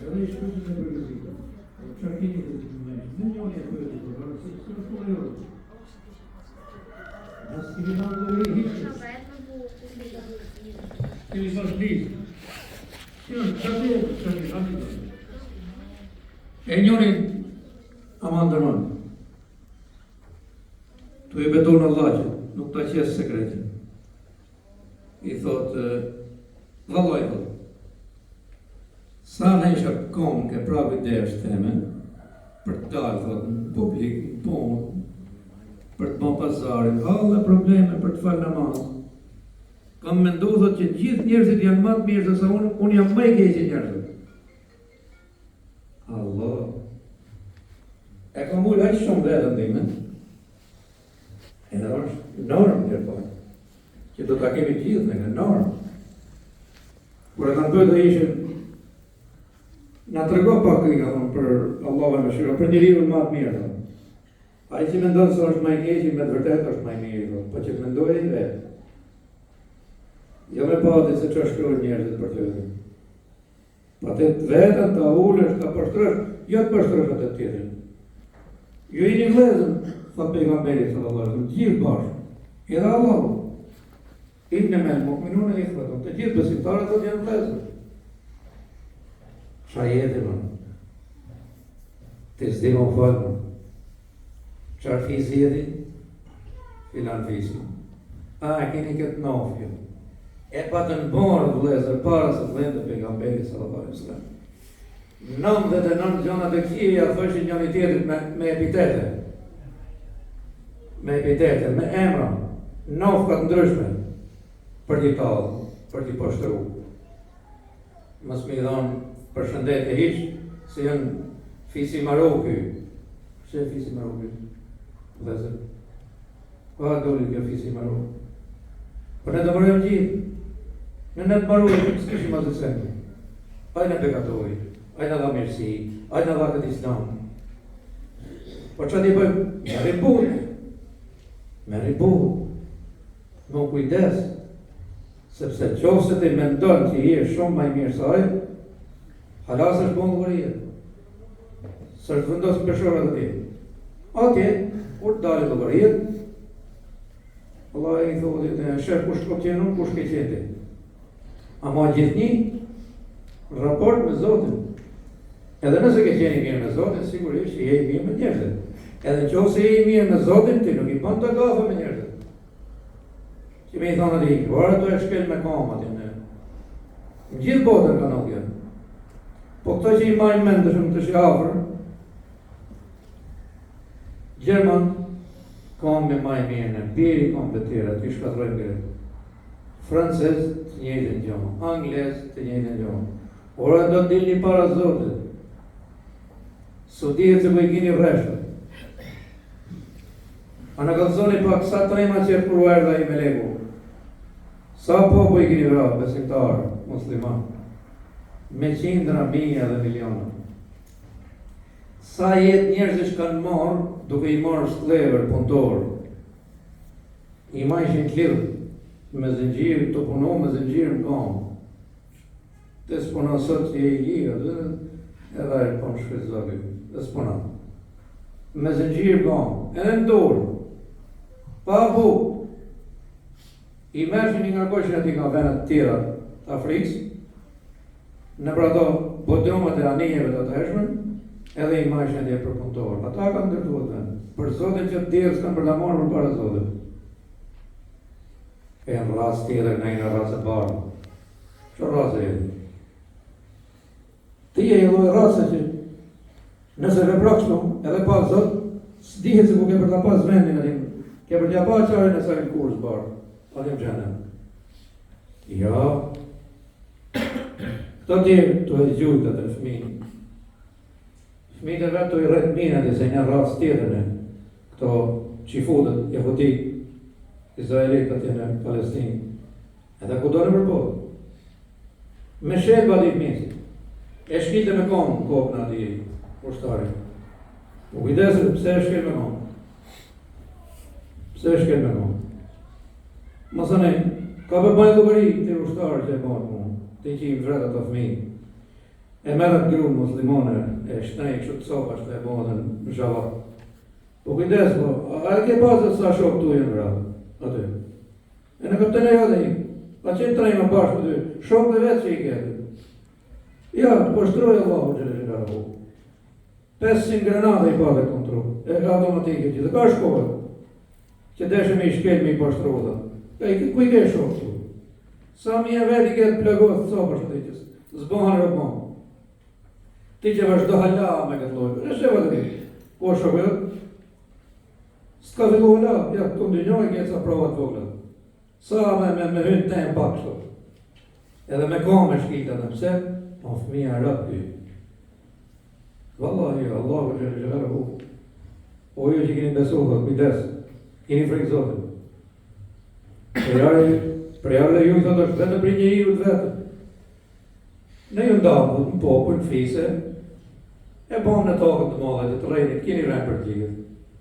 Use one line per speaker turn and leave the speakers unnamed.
Edhe i shkrutin e përgëzita. Çfarë keni të mëjtë? Në njëri e përgëzita, se është e jorë. Nësë kemi në dojë hiqës. Kemi pas lizë. E njëri amandërman. Tu i beton Allah që nuk ta qesë sekretin. I thotë, vallaj thotë, sa në isha kom ke pravi dhe është teme, për të dalë, thotë, në publik, në punë, për të bon pazarin, halë probleme për të falë namaz. Kam mendu, thotë, që gjithë njerëzit janë matë mirë, dhe sa unë jam më i keqi njerëzit. Allah. E kam ullë aqë shumë vetën dhime. E në është normë njërë po. Që do të kemi gjithë në normë. Kur e kanë bëjtë dhe ishën, nga të rego pak të nga thonë për Allah e më shiro, për një rivën matë mirë. A i që me ndonë së është maj keqi, me të vërtet është maj mirë, po që të me ndoj e i vetë. Jo me pati se që shkruar njerëzit për të vetën. Pa të vetën, të ullësh, të pështrësh, jo të pështrësh atë të tjetërin. Jo i një vlezën, tha pejgamberi sallallahu alaihi, gjithë bashkë, edhe Allahu. Inë me mu'minun e ikhwatun, të gjithë besimtarët të janë vlezën. Qa jeti më? Të zdi më falë më. Qarë fisi jeti? Filan fisi. A, keni këtë nafjo. E pa të nëmërë vlezër para se të vendë pejgamberi sallallahu alaihi wasallam. 99 gjonat e këqija thëshin njëri tjetrit me epitete. Me epitete, me emra, nofkat ndryshme, për t'i talë, për t'i poshtru. Mos mi dhonë përshëndetje hiq, se janë fisi Maroky. Që e fisi Maroky? Vlezër. Pa doli kjo fisi Maroky. Për ne të mërëm gjithë. Në të mërëm, së këshim atë të semë. Ajnë e pekatori. Ajna dha mirësi, ajna dha këtë islam. Po që t'i bëjmë? Me ribut. Me ribut. Më kujdes. Sepse qofë se t'i mendon që i e shumë maj mirë saj, halas është bënë lëgëria. Së është vendosë peshore dhe ti. Atje, kur t'dali lëgëria, Allah e i thotë, shef kush t'ko qenë, kush ke qeti. Ama gjithni, raport me Zotin. Edhe nëse ke qeni mirë me Zotin, sigurisht që je i mirë me njerëzit. Edhe në qofë se je i mirë me Zotin, ti nuk i bën të gafe me njerëzit. Që me i thonë ati, varë të e shkel me kamat në gjithë botën ka nuk jenë. Po këto që i majnë mendëshëm të shafër, Gjerman kam me maj mirë në biri, kam të tjera, të i shkatrojnë gërë. Francez të njëjtën gjohë, Anglez të njëjtën gjohë. Ora do të dilni para Zotit. Së dihet se po i kini vreshët. A në kalzoni pak sa trema që e përruar dhe i me legu. Sa po i kini vrahë, besimtarë, musliman. Me qindra, mija dhe miliona. Sa jetë njerëzish kanë marë, duke i marë shklever, punëtorë. I majshin klirë, me zëngjirë, të puno me zëngjirë në kamë. Të s'puna sot që je i lirë, edhe e po më shfrizori, dhe s'puna. Me zëngjirë kamë, edhe në dorë, pa bu. I mershin nga koshin ati nga venet tjera të Afrikës, në pra to bodrumat e anijeve të të heshmen, edhe i majshin atje për punëtorë. Ata kanë ndërtuat venë, për Zotin që të tjerës kanë për ta marrë për para Zotit. E në rrasë tjetër, në një rrasë e barë. Që rrasë e jetë? Ti e lojë rrasë që nëse vepra kështu, edhe pa Zot, s'dihet se ku ke për ta pas vendin atim, ke për t'ja pa qarën e sajnë kurës barë, atim gjenën. Ja, këto tjerë të e gjujtë atë fëminë. Fëmijët e vetë të i rrëtë minë atë se një rrasë tjetër në këto qifutët, jehutit, Izraelit atje në Palestinë, edhe ku do në përbotë. Me shetë bati fëmijësit, e shkite me konë në kopë në ati ushtari. Po kujdesë, pse e shkel me konë? Pse e shkel me konë? Masane, ka për bëjë lukëri të ushtarë që e bëjë mund, të që i vërët ato fëmijë. e merët gru muslimone, e shtnej kështë të sopa, shtë e bodhen në zhavat. Po kujdes, po, a e ke pasët sa shok tu jenë vrave, aty. E në këtë të lejo dhe i, a që të trejme bashkë të ty, shok dhe vetë që i ketë. Ja, po shtroj Allahu gjele që ka rëhu. 500 grenade i pa dhe kontrol, e automatike që dhe ka shkohet, që deshe me i shkel me i pashtru dhe. Ku i ke shok tu? Sa mi e vetë i ketë plëgohet të sopa shtë të tjës, zbohan e rëpon. Ti që vazhdo hala me këtë lojë, e shqeva të ti, ko shokë, s'ka fillu hala, ja, të ndinjoj ke sa provat vogla. Sa me hynë temë pak shto. Edhe me kome shkita në pse, o fëmija rëpë ty. Wallahi, Allahu që në hu. O ju që keni besu, dhe kujdes, keni frikë Zotin. Prejarë dhe ju të është vetë për një iru të vetë. Ne ju ndalë, në popë, në fise, e bom në tokët të madhe, të rejnit, keni rejnë për tjigët.